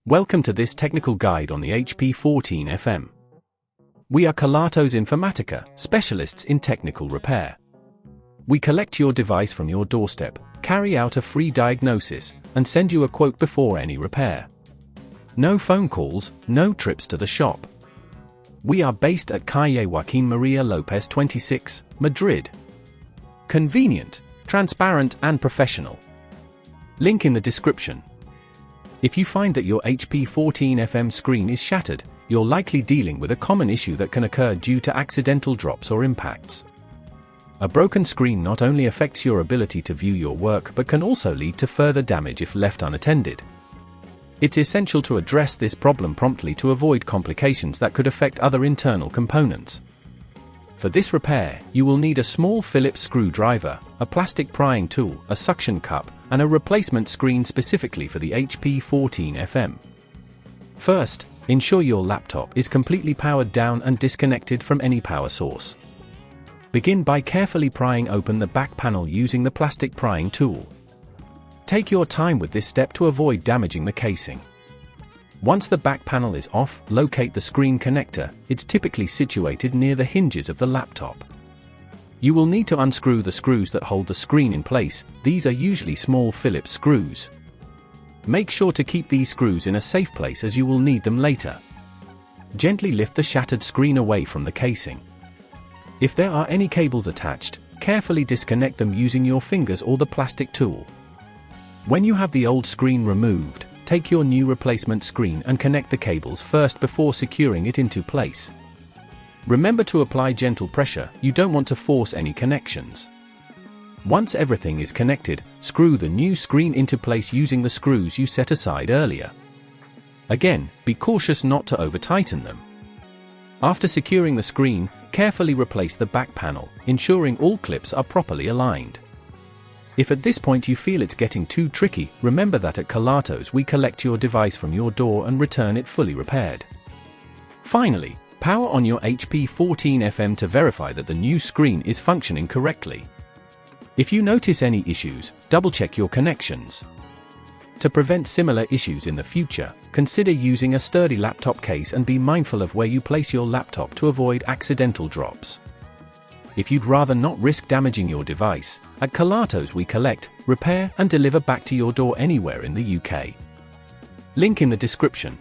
Welcome to this technical guide on the HP 14FM. We are Kelatos Informatica, specialists in technical repair. We collect your device from your doorstep, carry out a free diagnosis, and send you a quote before any repair. No phone calls, no trips to the shop. We are based at Calle Joaquín María López 26, Madrid. Convenient, transparent and professional. Link in the description. If you find that your HP 14FM screen is shattered, you're likely dealing with a common issue that can occur due to accidental drops or impacts. A broken screen not only affects your ability to view your work but can also lead to further damage if left unattended. It's essential to address this problem promptly to avoid complications that could affect other internal components. For this repair, you will need a small Phillips screwdriver, a plastic prying tool, a suction cup, and a replacement screen specifically for the HP 14FM. First, ensure your laptop is completely powered down and disconnected from any power source. Begin by carefully prying open the back panel using the plastic prying tool. Take your time with this step to avoid damaging the casing. Once the back panel is off, locate the screen connector. It's typically situated near the hinges of the laptop. You will need to unscrew the screws that hold the screen in place. These are usually small Phillips screws. Make sure to keep these screws in a safe place as you will need them later. Gently lift the shattered screen away from the casing. If there are any cables attached, carefully disconnect them using your fingers or the plastic tool. When you have the old screen removed, take your new replacement screen and connect the cables first before securing it into place. Remember to apply gentle pressure, you don't want to force any connections. Once everything is connected, screw the new screen into place using the screws you set aside earlier. Again, be cautious not to over-tighten them. After securing the screen, carefully replace the back panel, ensuring all clips are properly aligned. If at this point you feel it's getting too tricky, remember that at Kelatos we collect your device from your door and return it fully repaired. Finally, power on your HP 14FM to verify that the new screen is functioning correctly. If you notice any issues, double-check your connections. To prevent similar issues in the future, consider using a sturdy laptop case and be mindful of where you place your laptop to avoid accidental drops. If you'd rather not risk damaging your device, at Kelatos we collect, repair and deliver back to your door anywhere in the UK. Link in the description.